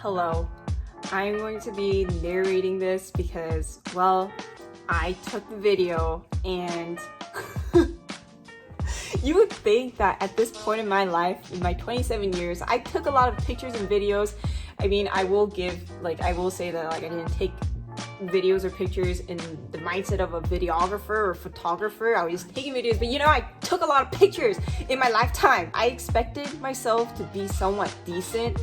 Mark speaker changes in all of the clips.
Speaker 1: Hello, I'm going to be narrating this because, well, I took the video and you would think that at this point in my life, in my 27 years, I took a lot of pictures and videos. I mean, I will say that I didn't take videos or pictures in the mindset of a videographer or photographer. I was just taking videos, but I took a lot of pictures in my lifetime. I expected myself to be somewhat decent,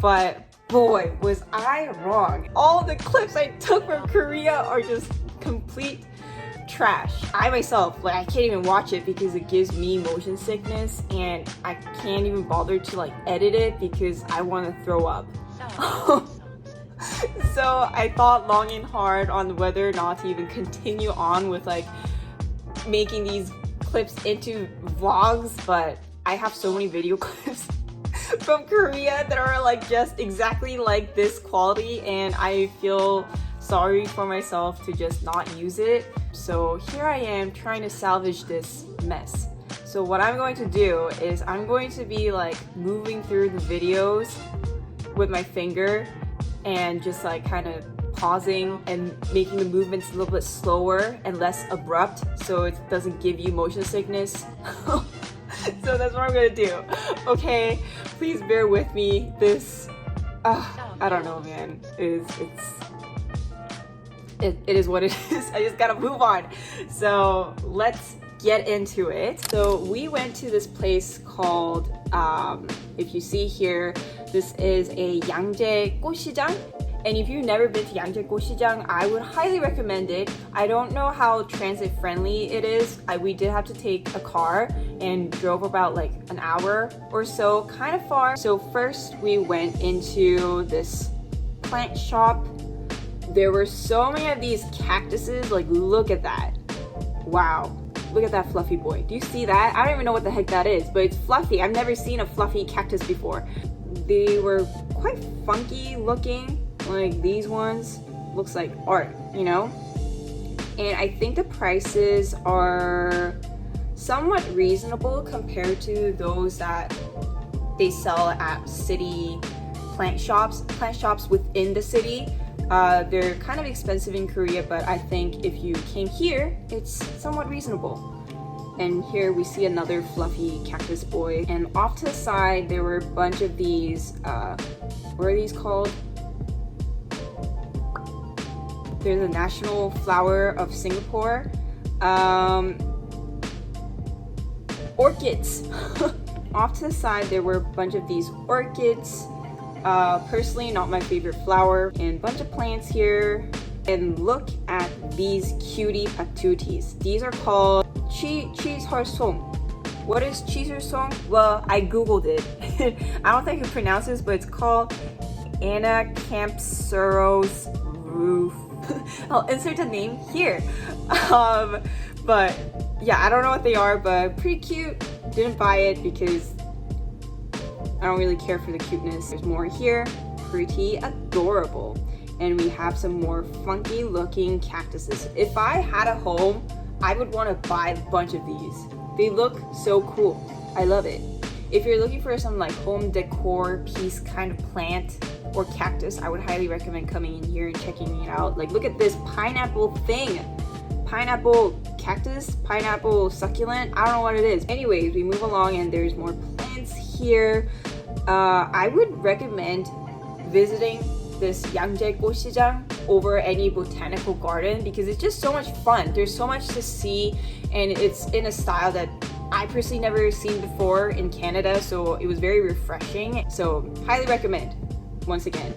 Speaker 1: but boy, was I wrong. All the clips I took from Korea are just complete trash. I myself, I can't even watch it because it gives me motion sickness, and I can't even bother to edit it because I want to throw up. So I thought long and hard on whether or not to even continue on with making these clips into vlogs, but I have so many video clips from Korea that are just exactly like this quality, and I feel sorry for myself to just not use it. So here I am trying to salvage this mess. So what I'm going to do is I'm going to be moving through the videos with my finger and just kind of pausing and making the movements a little bit slower and less abrupt so it doesn't give you motion sickness. So that's what I'm gonna do. Okay, please bear with me. This, I don't know, man. It is what it is. I just gotta move on. So let's get into it. So we went to this place called, if you see here, this is a Yangjae Flower. And if you've never been to Yangjae Flower, I would highly recommend it. I don't know how transit friendly it is. We did have to take a car and drove about an hour or so, kind of far. So first we went into this plant shop. There were so many of these cactuses. Look at that. Wow. Look at that fluffy boy. Do you see that? I don't even know what the heck that is, but it's fluffy. I've never seen a fluffy cactus before. They were quite funky looking. These ones looks like art, And I think the prices are somewhat reasonable compared to those that they sell at city plant shops within the city. They're kind of expensive in Korea, but I think if you came here, it's somewhat reasonable. And here we see another fluffy cactus boy. And off to the side, there were a bunch of these, what are these called? They're the national flower of Singapore. Orchids. Off to the side, there were a bunch of these orchids. Personally, not my favorite flower. And a bunch of plants here. And look at these cutie patooties. These are called Chisersong. What is Chisersong? Well, I googled it. I don't think I can pronounce this, but it's called Anacampsaros roof. I'll insert a name here. But yeah, I don't know what they are, but pretty cute. Didn't buy it because I don't really care for the cuteness. There's more here. Pretty adorable. And we have some more funky looking cactuses. If I had a home, I would want to buy a bunch of these. They look so cool. I love it. If you're looking for some home decor piece kind of plant or cactus, I would highly recommend coming in here and checking it out. Look at this pineapple thing. Pineapple cactus, pineapple succulent. I don't know what it is. Anyways, we move along and there's more plants here. I would recommend visiting this Yangjae Flower over any botanical garden because it's just so much fun. There's so much to see, and it's in a style that I personally never seen before in Canada, so it was very refreshing. So highly recommend, once again.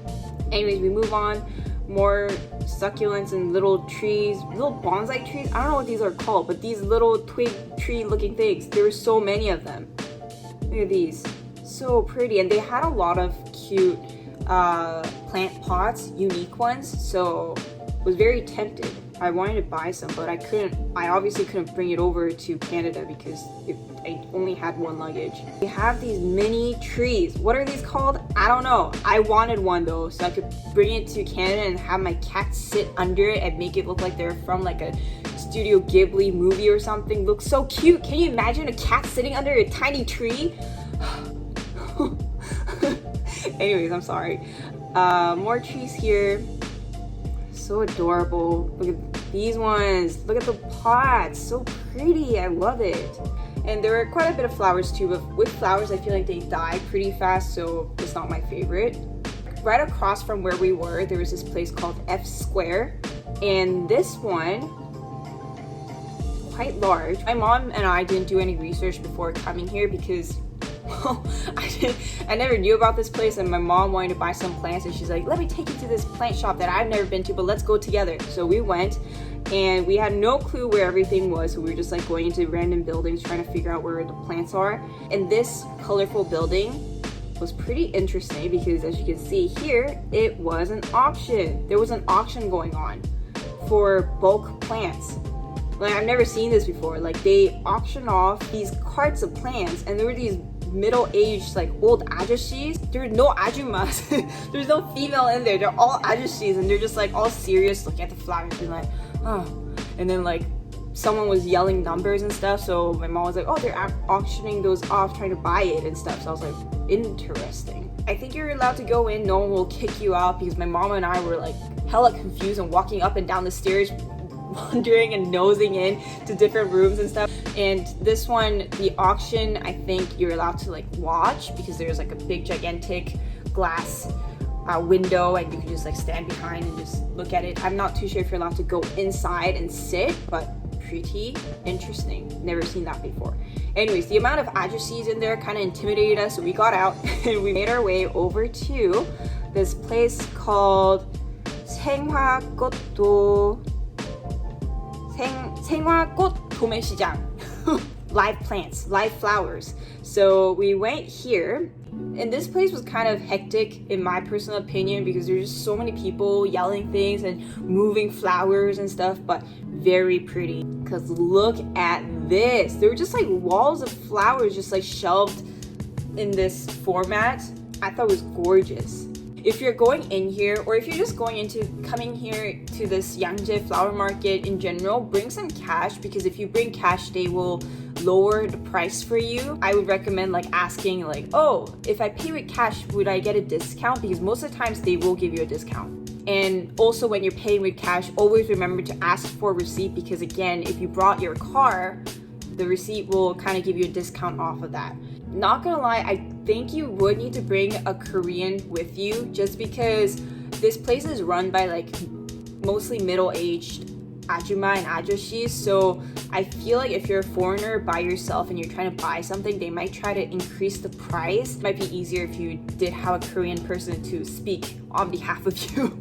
Speaker 1: Anyways, we move on. More succulents and little trees, little bonsai trees. I don't know what these are called, but these little twig tree looking things. There were so many of them. Look at these. So pretty. And they had a lot of cute plant pots, unique ones, so was very tempted. I wanted to buy some, but I obviously couldn't bring it over to Canada because I only had one luggage. They have these mini trees. What are these called? I don't know. I wanted one though, so I could bring it to Canada and have my cats sit under it and make it look like they're from a Studio Ghibli movie or something. Looks so cute. Can you imagine a cat sitting under a tiny tree? Anyways, I'm sorry. More trees here. So adorable. Look at these ones. Look at the pots. So pretty. I love it. And there are quite a bit of flowers too, but with flowers I feel like they die pretty fast, so it's not my favorite. Right across from where we were, there was this place called F Square, and this one, quite large. My mom and I didn't do any research before coming here because I never knew about this place, and my mom wanted to buy some plants and she's like, let me take you to this plant shop that I've never been to, but let's go together. So we went and we had no clue where everything was, so we were just like going into random buildings trying to figure out where the plants are. And this colorful building was pretty interesting because, as you can see here, it was an auction. There was an auction going on for bulk plants. Like, I've never seen this before. Like, they auction off these carts of plants, and there were these middle-aged, like, old ajashis. There were no ajumas. There's no female in there. They're all ajashis, and they're just like all serious looking at the flowers and like, oh. And then like someone was yelling numbers and stuff, so my mom was like, oh, they're auctioning those off, trying to buy it and stuff. So I was like, interesting. I think you're allowed to go in, no one will kick you out, because my mom and I were like hella confused and walking up and down the stairs wandering and nosing in to different rooms and stuff. And this one, the auction, I think you're allowed to like watch, because there's like a big gigantic glass window and you can just like stand behind and just look at it. I'm not too sure if you're allowed to go inside and sit, but pretty interesting. Never seen that before. Anyways, the amount of addresses in there kind of intimidated us, so we got out and we made our way over to this place called 생화꽃도 생화꽃 도매시장. Live plants, live flowers. So we went here, and this place was kind of hectic in my personal opinion because there's just so many people yelling things and moving flowers and stuff, but very pretty. Because look at this. There were just like walls of flowers just like shelved in this format. I thought it was gorgeous. If you're going in here, or if you're just coming here to this Yangjae Flower Market in general, bring some cash, because if you bring cash, they will lower the price for you. I would recommend like asking like, oh, if I pay with cash, would I get a discount? Because most of the times they will give you a discount. And also when you're paying with cash, always remember to ask for a receipt, because again, if you brought your car, the receipt will kind of give you a discount off of that. Not gonna lie, I think you would need to bring a Korean with you, just because this place is run by like mostly middle-aged ajuma and ajoshi, so I feel like if you're a foreigner by yourself and you're trying to buy something, they might try to increase the price. It might be easier if you did have a Korean person to speak on behalf of you.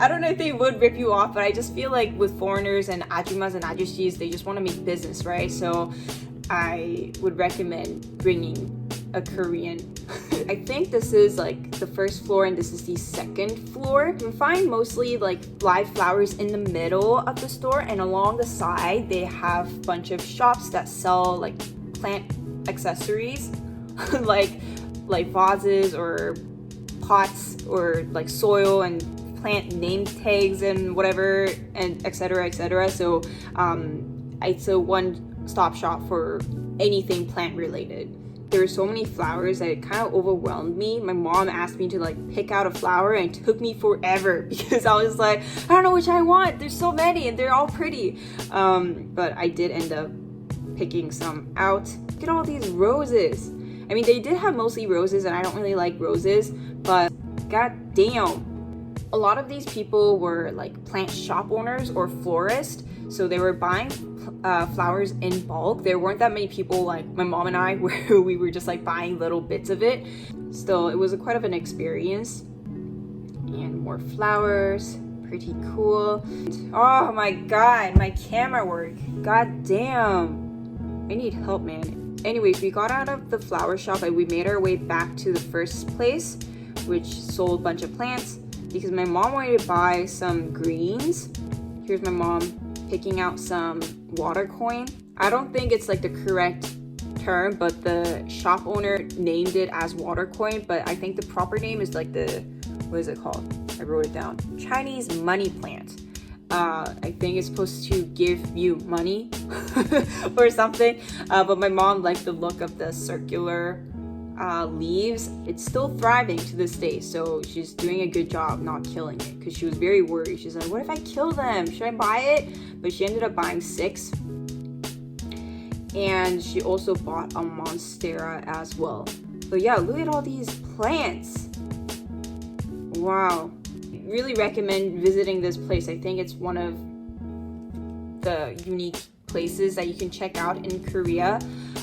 Speaker 1: I don't know if they would rip you off, but I just feel like with foreigners and ajumas and ajoshis, they just want to make business, right? So I would recommend bringing a Korean. I think this is like the first floor and this is the second floor. You can find mostly like live flowers in the middle of the store, and along the side they have a bunch of shops that sell like plant accessories like vases or pots or like soil and plant name tags and whatever, and etc. So it's a one-stop shop for anything plant related. There were so many flowers that it kind of overwhelmed me. My mom asked me to like pick out a flower, and it took me forever because I was like, I don't know which I want. There's so many and they're all pretty. But I did end up picking some out. Look at all these roses. I mean, they did have mostly roses, and I don't really like roses, but god damn. A lot of these people were like plant shop owners or florists, so they were buying flowers in bulk. There weren't that many people like my mom and I where we were just like buying little bits of it. Still, it was quite of an experience. And more flowers, pretty cool. Oh my god, my camera work. God damn. I need help, man. Anyways, we got out of the flower shop and we made our way back to the first place, which sold a bunch of plants, because my mom wanted to buy some greens. Here's my mom picking out some water coin. I don't think it's like the correct term, but the shop owner named it as water coin, but I think the proper name is like what is it called? I wrote it down. Chinese money plant. I think it's supposed to give you money or something. But my mom liked the look of the circular leaves, it's still thriving to this day. So she's doing a good job not killing it, because she was very worried. She's like, what if I kill them? Should I buy it? But she ended up buying 6. And she also bought a monstera as well. But yeah, look at all these plants. Wow. Really recommend visiting this place. I think it's one of the unique places that you can check out in Korea.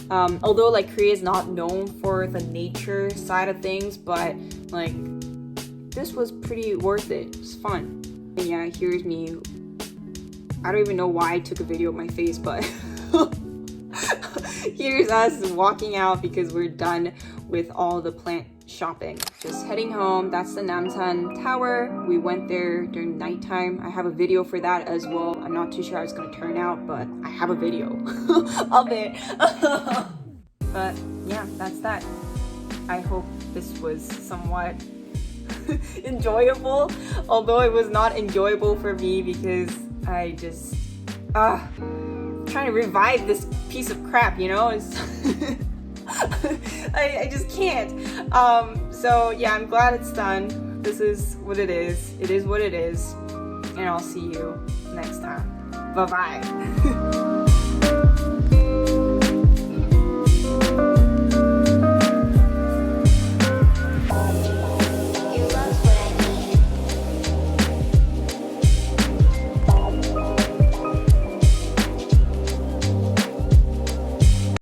Speaker 1: Although like Korea is not known for the nature side of things, but like this was pretty worth it. It's fun. And yeah, here's me. I don't even know why I took a video of my face, but here's us walking out because we're done with all the plant shopping. Just heading home. That's the Namsan Tower. We went there during nighttime. I have a video for that as well. I'm not too sure how it's gonna turn out, but I have a video of it. But yeah, that's that. I hope this was somewhat enjoyable, although it was not enjoyable for me because I just trying to revive this piece of crap, you know? It's I just can't. So yeah, I'm glad it's done. This is what it is. It is what it is. And I'll see you next time. Bye-bye.